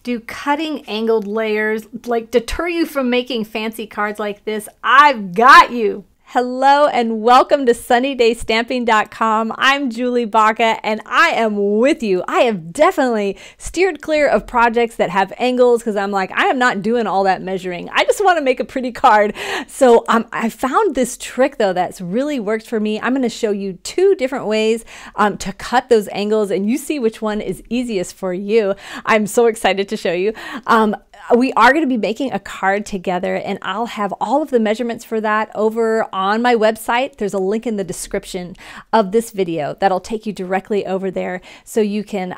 Do cutting angled layers like deter you from making fancy cards like this? I've got you. Hello and welcome to sunnydaystamping.com. I'm Julie Baca and I am with you. I have definitely steered clear of projects that have angles because I'm like, I am not doing all that measuring. I just want to make a pretty card. So I found this trick though that's really worked for me. I'm going to show you two different ways to cut those angles and you see which one is easiest for you. I'm so excited to show you. We are going to be making a card together and I'll have all of the measurements for that over on my website. There's a link in the description of this video that'll take you directly over there so you can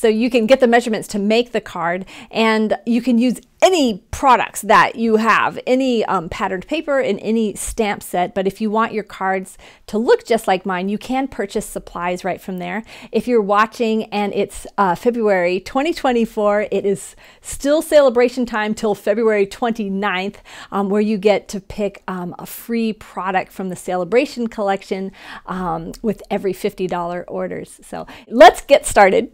get the measurements to make the card, and you can use any products that you have, any patterned paper and any stamp set. But if you want your cards to look just like mine, you can purchase supplies right from there. If you're watching and it's February 2024, it is still celebration time till February 29th, where you get to pick a free product from the celebration collection with every $50 orders. So let's get started.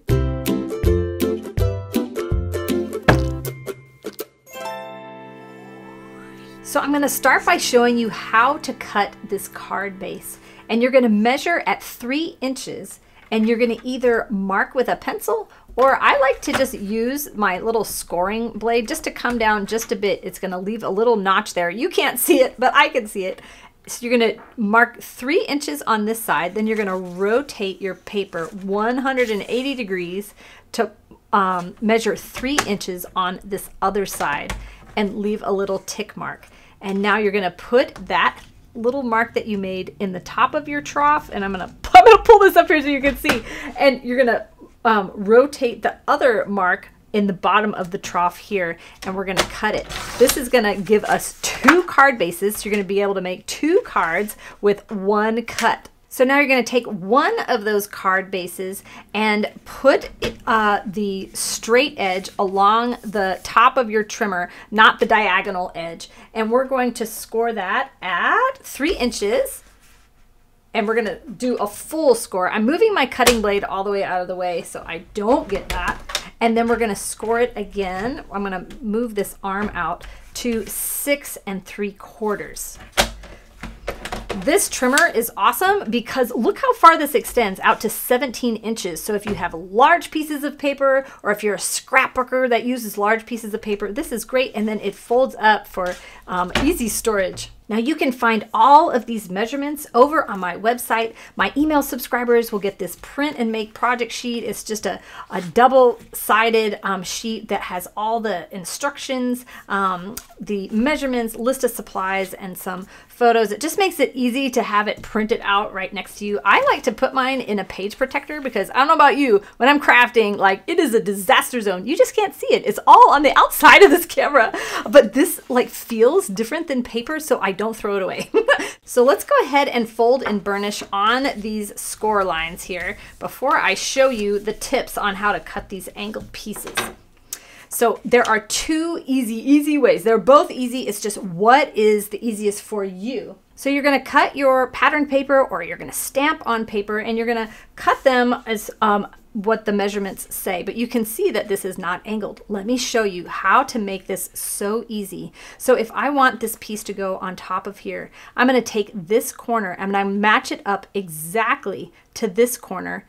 So I'm going to start by showing you how to cut this card base, and you're going to measure at 3 inches and you're going to either mark with a pencil, or I like to just use my little scoring blade just to come down just a bit. It's going to leave a little notch there. You can't see it, but I can see it. So you're going to mark 3 inches on this side, then you're going to rotate your paper 180 degrees to measure 3 inches on this other side and leave a little tick mark. And now you're going to put that little mark that you made in the top of your trough, and I'm gonna pull this up here so you can see, and you're gonna rotate the other mark in the bottom of the trough here, and we're gonna cut it. This is gonna give us 2 card bases, so you're gonna be able to make 2 cards with 1 cut. So now you're going to take one of those card bases and put the straight edge along the top of your trimmer, not the diagonal edge. And we're going to score that at 3 inches. And we're going to do a full score. I'm moving my cutting blade all the way out of the way so I don't get that. And then we're going to score it again. I'm going to move this arm out to 6 3/4. This trimmer is awesome because look how far this extends out to 17 inches. So if you have large pieces of paper, or if you're a scrapbooker that uses large pieces of paper, this is great. And then it folds up for easy storage. Now you can find all of these measurements over on my website. My email subscribers will get this print and make project sheet. It's just a double-sided sheet that has all the instructions, the measurements, list of supplies, and some photos. It just makes it easy to have it printed out right next to you. I like to put mine in a page protector because I don't know about you, when I'm crafting, like, it is a disaster zone. You just can't see it. It's all on the outside of this camera, but this like feels different than paper, so I don't throw it away. So let's go ahead and fold and burnish on these score lines here before I show you the tips on how to cut these angled pieces. So there are 2 easy ways. They're both easy. It's just what is the easiest for you. So you're going to cut your pattern paper, or you're going to stamp on paper, and you're going to cut them as what the measurements say, but you can see that this is not angled. Let me show you how to make this so easy. So if I want this piece to go on top of here, I'm going to take this corner, I'm going to match it up exactly to this corner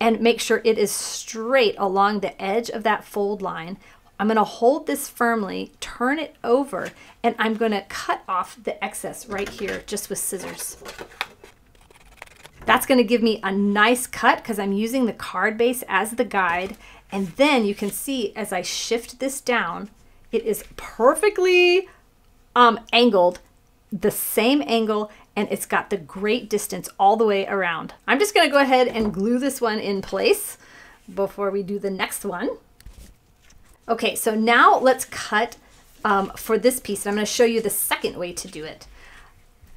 and make sure it is straight along the edge of that fold line. I'm going to hold this firmly, turn it over, and I'm going to cut off the excess right here just with scissors. That's going to give me a nice cut because I'm using the card base as the guide. And then you can see as I shift this down, it is perfectly angled, the same angle, and it's got the great distance all the way around. I'm just going to go ahead and glue this one in place before we do the next one. Okay, so now let's cut for this piece. I'm going to show you the second way to do it.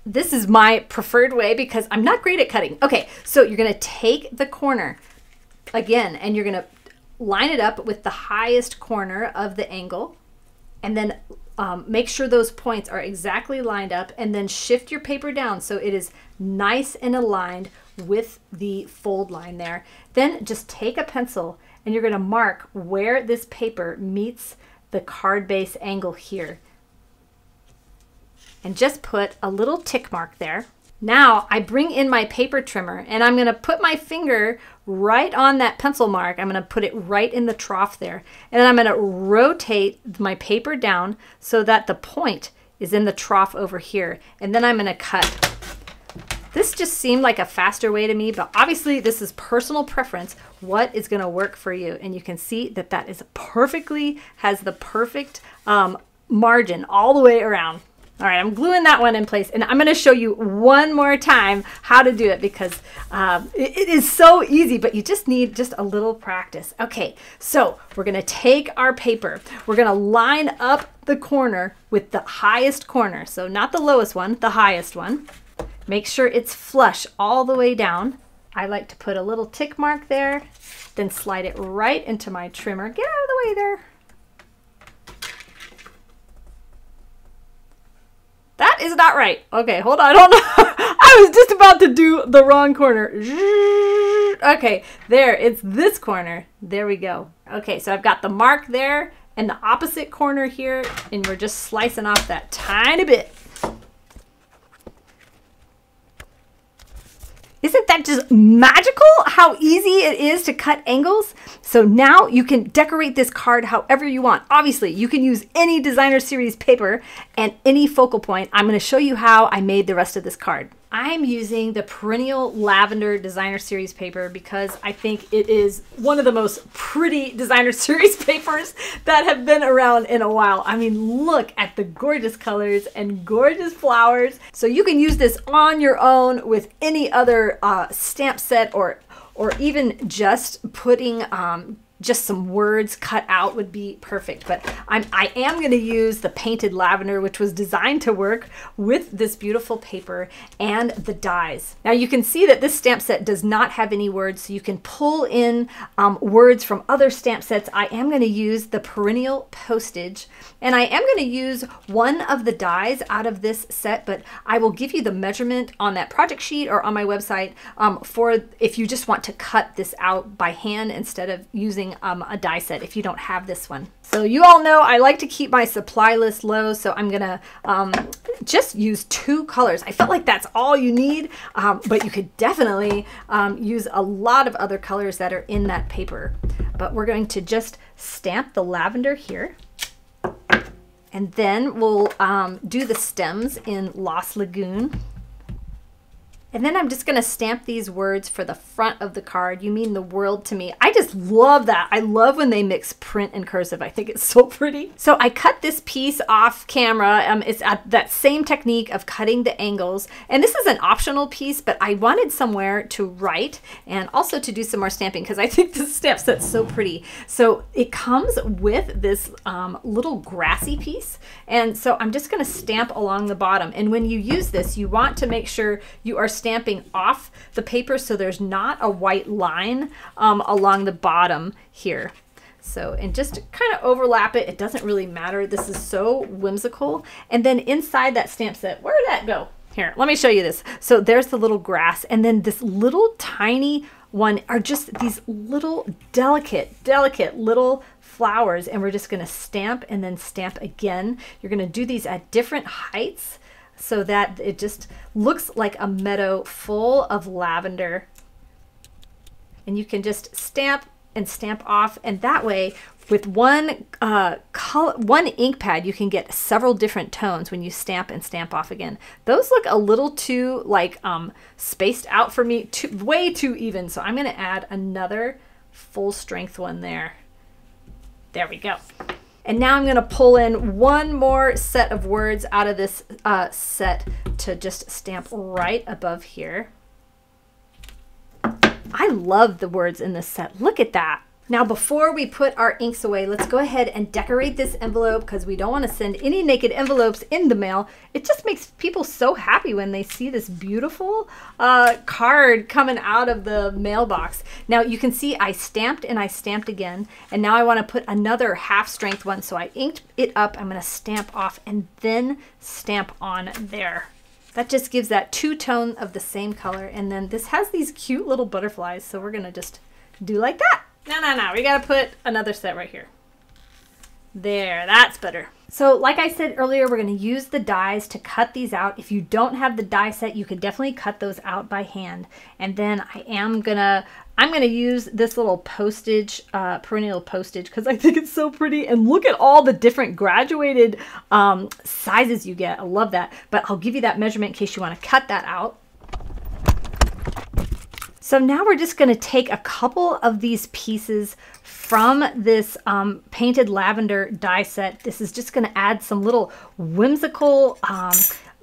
This is my preferred way because I'm not great at cutting. Okay, so you're going to take the corner again, and you're going to line it up with the highest corner of the angle, and then make sure those points are exactly lined up, and then shift your paper down so it is nice and aligned with the fold line there. Then just take a pencil and you're going to mark where this paper meets the card base angle here. And just put a little tick mark there. Now I bring in my paper trimmer and I'm going to put my finger right on that pencil mark. I'm going to put it right in the trough there. And then I'm going to rotate my paper down so that the point is in the trough over here. And then I'm going to cut. This just seemed like a faster way to me, but obviously this is personal preference. What is going to work for you? And you can see that that is perfectly, has the perfect margin all the way around. All right, I'm gluing that one in place, and I'm going to show you one more time how to do it because it is so easy, but you just need just a little practice. Okay, so we're going to take our paper. We're going to line up the corner with the highest corner. So not the lowest one, the highest one. Make sure it's flush all the way down. I like to put a little tick mark there, then slide it right into my trimmer. Get out of the way there. That is not right. Okay, hold on, hold on. I was just about to do the wrong corner. Okay, there, it's this corner. There we go. Okay, so I've got the mark there and the opposite corner here, and we're just slicing off that tiny bit. Isn't that just magical how easy it is to cut angles? So now you can decorate this card however you want. Obviously, you can use any designer series paper and any focal point. I'm going to show you how I made the rest of this card. I'm using the Perennial Lavender Designer Series paper because I think it is one of the most pretty designer series papers that have been around in a while. I mean, look at the gorgeous colors and gorgeous flowers. So you can use this on your own with any other stamp set or even just putting just some words cut out would be perfect. But I am going to use the painted lavender, which was designed to work with this beautiful paper and the dies. Now you can see that this stamp set does not have any words, so you can pull in words from other stamp sets. I am going to use the Perennial Postage, and I am going to use one of the dies out of this set, but I will give you the measurement on that project sheet or on my website for if you just want to cut this out by hand instead of using a die set if you don't have this one. So you all know I like to keep my supply list low, so I'm gonna just use 2 colors. I felt like that's all you need, but you could definitely use a lot of other colors that are in that paper. But we're going to just stamp the lavender here, and then we'll do the stems in Lost Lagoon. And then I'm just going to stamp these words for the front of the card. You mean the world to me. I just love that. I love when they mix print and cursive. I think it's so pretty. So I cut this piece off camera. It's at that same technique of cutting the angles. And this is an optional piece, but I wanted somewhere to write and also to do some more stamping because I think this stamp set's so pretty. So it comes with this little grassy piece. And so I'm just going to stamp along the bottom. And when you use this, you want to make sure you are stamping off the paper so there's not a white line along the bottom here. So, and just kind of overlap it. It doesn't really matter. This is so whimsical. And then inside that stamp set, where did that go? Here, let me show you this. So there's the little grass, and then this little tiny one are just these little delicate little flowers, and we're just going to stamp and then stamp again. You're going to do these at different heights so that it just looks like a meadow full of lavender. And you can just stamp and stamp off, and that way with one ink pad you can get several different tones when you stamp and stamp off again. Those look a little too like spaced out for me, way too even, so I'm going to add another full strength one there. There we go. And now I'm going to pull in one more set of words out of this set to just stamp right above here. I love the words in this set. Look at that. Now, before we put our inks away, let's go ahead and decorate this envelope because we don't want to send any naked envelopes in the mail. It just makes people so happy when they see this beautiful card coming out of the mailbox. Now, you can see I stamped and I stamped again, and now I want to put another half strength one. So I inked it up. I'm going to stamp off and then stamp on there. That just gives that two-tone of the same color. And then this has these cute little butterflies, so we're going to just do like that. No. We gotta put another set right here. There, that's better. So like I said earlier, we're going to use the dies to cut these out. If you don't have the die set, you could definitely cut those out by hand. And then I'm gonna use this little postage, perennial postage, because I think it's so pretty. And look at all the different graduated sizes you get. I love that. But I'll give you that measurement in case you want to cut that out. So now we're just going to take a couple of these pieces from this painted lavender die set. This is just going to add some little whimsical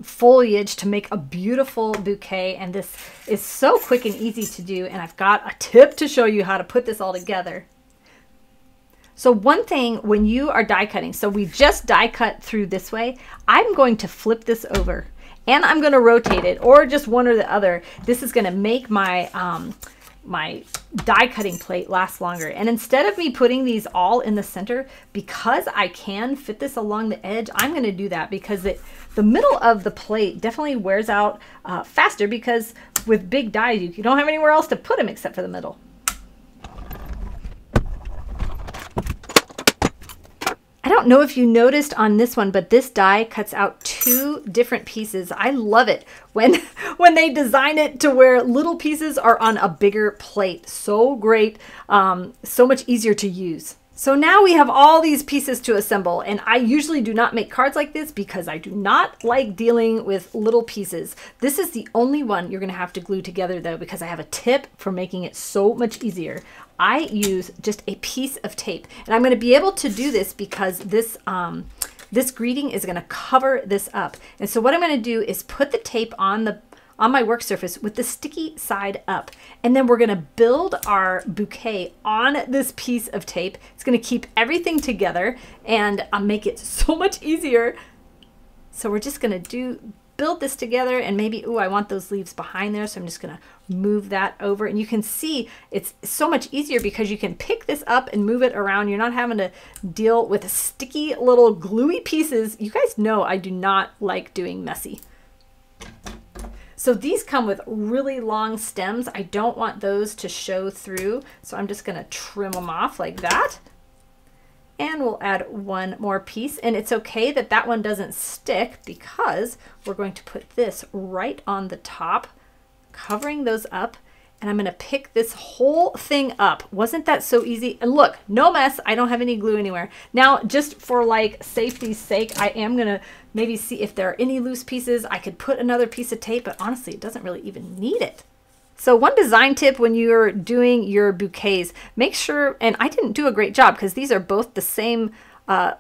foliage to make a beautiful bouquet. And this is so quick and easy to do. And I've got a tip to show you how to put this all together. So one thing when you are die cutting, so we just die cut through this way, I'm going to flip this over. And I'm going to rotate it, or just one or the other. This is going to make my my die cutting plate last longer. And instead of me putting these all in the center, because I can fit this along the edge, I'm going to do that because the middle of the plate definitely wears out faster, because with big dies you don't have anywhere else to put them except for the middle. I don't know if you noticed on this one, but this die cuts out 2 different pieces. I love it when they design it to where little pieces are on a bigger plate. So great, so much easier to use. So now we have all these pieces to assemble, and I usually do not make cards like this because I do not like dealing with little pieces. This is the only one you're gonna have to glue together though, because I have a tip for making it so much easier. I use just a piece of tape, and I'm gonna be able to do this because this this greeting is gonna cover this up. And so what I'm gonna do is put the tape on my work surface with the sticky side up. And then we're gonna build our bouquet on this piece of tape. It's gonna keep everything together and make it so much easier. So we're just gonna build this together, and maybe, ooh, I want those leaves behind there. So I'm just gonna move that over, and you can see it's so much easier because you can pick this up and move it around. You're not having to deal with sticky little gluey pieces. You guys know I do not like doing messy. So these come with really long stems. I don't want those to show through, so I'm just gonna trim them off like that. And we'll add one more piece, and it's okay that that one doesn't stick because we're going to put this right on the top, covering those up. And I'm gonna pick this whole thing up. Wasn't that so easy? And look, no mess. I don't have any glue anywhere. Now, just for like safety's sake, I am gonna maybe see if there are any loose pieces. I could put another piece of tape, but honestly, it doesn't really even need it. So one design tip when you're doing your bouquets, make sure, and I didn't do a great job because these are both the same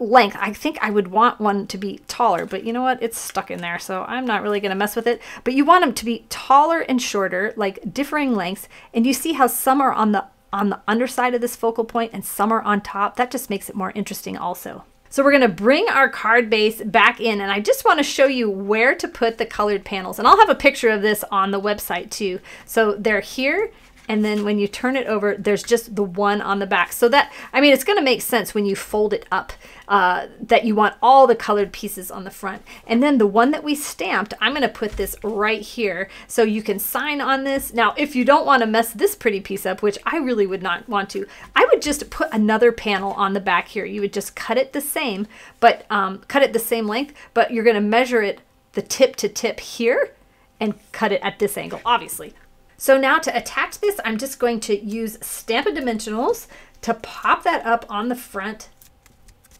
length. I think I would want one to be taller, but you know what? It's stuck in there, so I'm not really going to mess with it. But you want them to be taller and shorter, like differing lengths. And you see how some are on the underside of this focal point and some are on top. That just makes it more interesting also. So we're going to bring our card base back in, and I just want to show you where to put the colored panels. And I'll have a picture of this on the website too. So they're here, and then when you turn it over, there's just the one on the back. So that, I mean, it's going to make sense when you fold it up that you want all the colored pieces on the front. And then the one that we stamped, I'm going to put this right here so you can sign on this. Now, if you don't want to mess this pretty piece up, which I really would not want to, I would just put another panel on the back here. You would just cut it the same, but cut it the same length, but you're going to measure it the tip to tip here and cut it at this angle, obviously. So now to attach this, I'm just going to use Stampin' Dimensionals to pop that up on the front.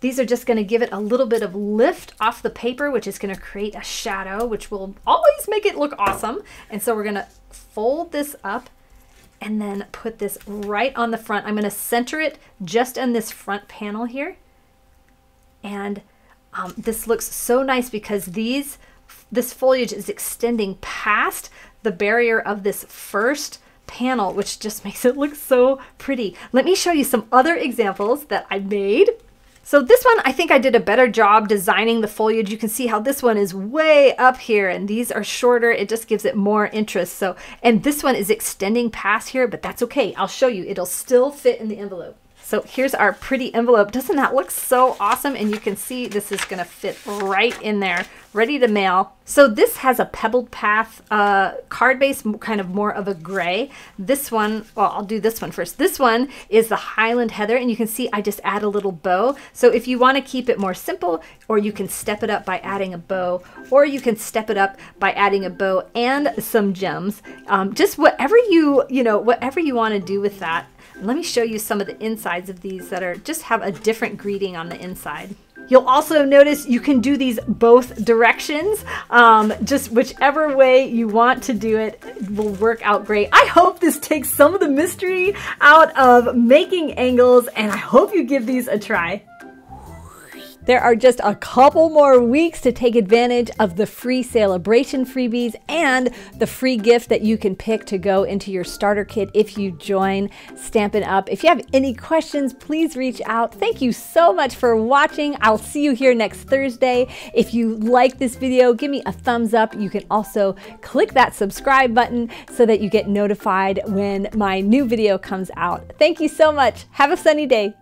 These are just going to give it a little bit of lift off the paper, which is going to create a shadow, which will always make it look awesome. And so we're going to fold this up and then put this right on the front. I'm going to center it just on this front panel here. And this looks so nice because this foliage is extending past the barrier of this first panel, which just makes it look so pretty. Let me show you some other examples that I made. So this one, I think I did a better job designing the foliage. You can see how this one is way up here and these are shorter. It just gives it more interest. And this one is extending past here, but that's okay. I'll show you. It'll still fit in the envelope. So here's our pretty envelope. Doesn't that look so awesome? And you can see this is gonna fit right in there, ready to mail. So this has a pebbled path card base, kind of more of a gray. This one, well, I'll do this one first. This one is the Highland Heather, and you can see I just add a little bow. So if you want to keep it more simple, or you can step it up by adding a bow, or you can step it up by adding a bow and some gems. Just whatever whatever you want to do with that. Let me show you some of the insides of these that are just have a different greeting on the inside. You'll also notice you can do these both directions. Just whichever way you want to do it will work out great. I hope this takes some of the mystery out of making angles, and I hope you give these a try. There are just a couple more weeks to take advantage of the free celebration freebies and the free gift that you can pick to go into your starter kit if you join Stampin' Up. If you have any questions, please reach out. Thank you so much for watching. I'll see you here next Thursday. If you like this video, give me a thumbs up. You can also click that subscribe button so that you get notified when my new video comes out. Thank you so much. Have a sunny day.